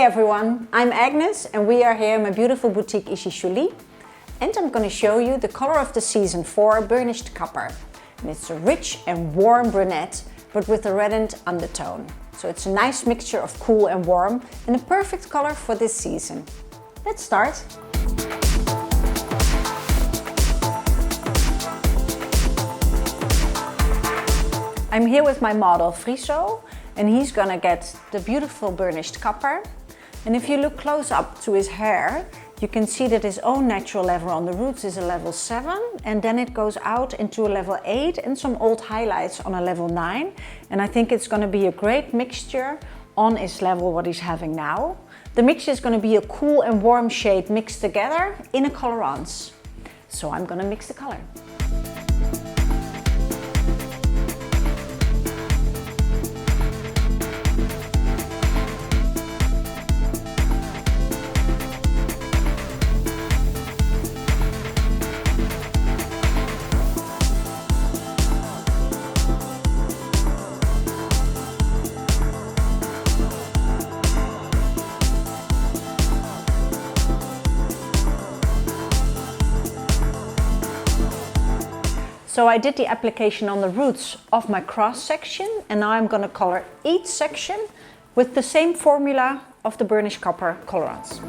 everyone, I'm Agnes and we are here in my beautiful boutique Ici Jolie, and I'm going to show you the color of the season for Burnished Copper. And it's a rich and warm brunette but with a reddened undertone. So it's a nice mixture of cool and warm and a perfect color for this season. Let's start. I'm here with my model Friso, and he's gonna get the beautiful burnished copper. And if you look close up to his hair, you can see that his own natural level on the roots is a level 7, and then it goes out into a level 8 and some old highlights on a level 9. And I think it's gonna be a great mixture on his level what he's having now. The mixture is gonna be a cool and warm shade mixed together in a colorance. So I'm gonna mix the color. So I did the application on the roots of my cross section, and now I'm going to color each section with the same formula of the Burnished Copper colorants.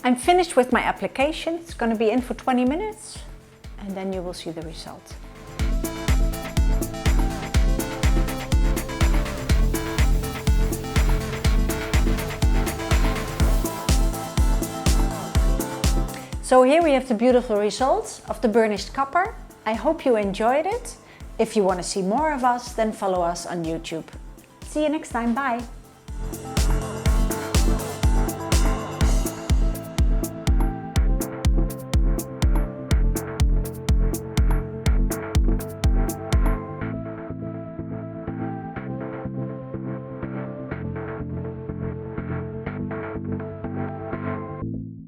I'm finished with my application. It's going to be in for 20 minutes and then you will see the result. So here we have the beautiful results of the Burnished Copper. I hope you enjoyed it. If you want to see more of us, then follow us on YouTube. See you next time. Bye.